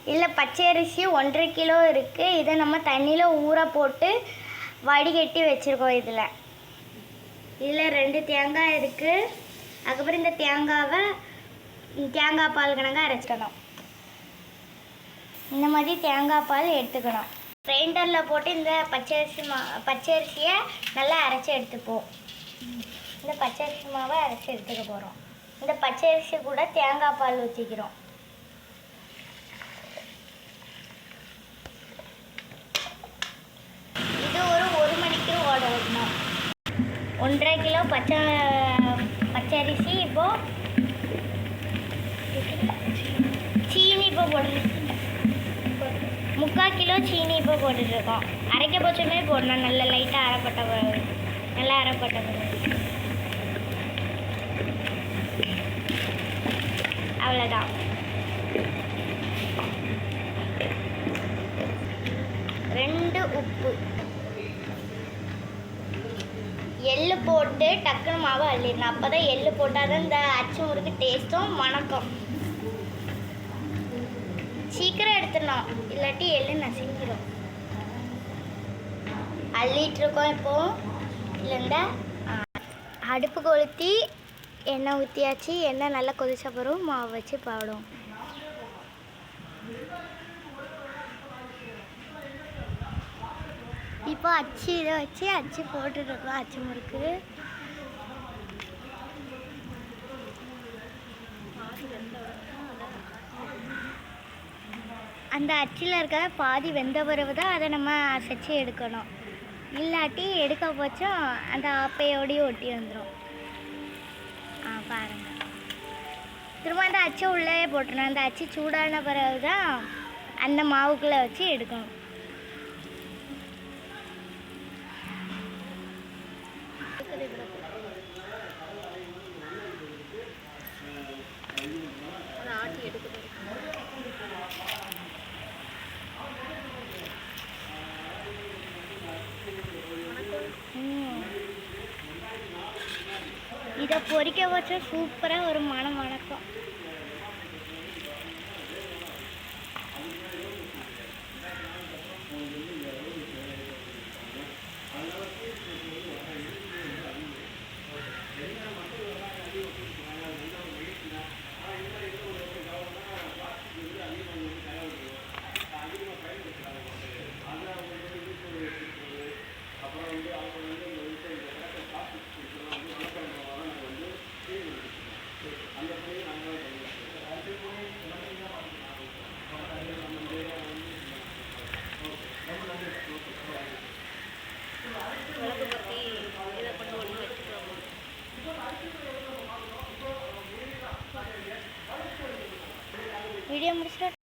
இதில் பச்சை அரிசி 1.5 கிலோ இருக்குது. இதை நம்ம தண்ணியில் ஊற போட்டு வடிகட்டி வச்சுருக்கோம். இதில் 2 தேங்காய் இருக்குது. அதுக்கப்புறம் இந்த தேங்காவை தேங்காய் பால் கணக்காக அரைச்சிக்கணும். இந்த மாதிரி தேங்காய் பால் எடுத்துக்கணும். கிரைண்டரில் போட்டு இந்த பச்சரிசியை நல்லா அரைச்சி எடுத்துப்போம். இந்த பச்சரிசி மாவை அரைச்சி எடுத்துக்க போகிறோம். இந்த பச்சரிசி கூட தேங்காய் பால் ஊற்றிக்கிறோம். இது ஒரு 1 மணிக்கு ஓட வைக்கணும். 1.5 கிலோ பச்சரிசி. இப்போது சீனி இப்போ போட்டு 3/4 கிலோ சீனி இப்போ போட்டுட்ருக்கோம். அரைக்க பட்சமே போடணும். நல்லா லைட்டாக அரைப்பட்ட பிறகு நல்லா அரைப்பட்ட பிறகு அவ்வளோதான். உப்பு, எள்ளு போட்டு டக்குன்னு மாவை அள்ளிடணும். அப்போ தான் எள்ளு போட்டால் தான் இந்த அச்சு முறுக்கு டேஸ்ட்டும் மணக்கும். சீக்கிரம் எடுத்துடணும், இல்லாட்டி எள்ளு நசுங்கிடும். அள்ளிட்டுருக்கோம். இப்போது இல்லைந்த அடுப்பு கொளுத்தி எண்ணெய் ஊற்றியாச்சு. எண்ணெய் நல்லா கொதிச்ச பிறகு மாவு வச்சு பாடும். இப்போ இதை வச்சு அச்சு போட்டுருக்கோம். அச்சு முறுக்கு அந்த அச்சில் இருக்க பாதி வெந்த பிறகு தான் அதை நம்ம அசைச்சி எடுக்கணும். இல்லாட்டி எடுக்க போச்சோம் அந்த ஆப்பையோடையும் ஒட்டி வந்துடும். பாருங்கள், திரும்ப அந்த அச்சை உள்ளே போட்டுணும். அந்த அச்சு சூடான பிறகு தான் அந்த மாவுக்குள்ளே வச்சு எடுக்கணும். இதை பொரிக்க வச்சா சூப்பராக ஒரு மணம் மணக்கும். வீடியோ முடிச்சுட்டு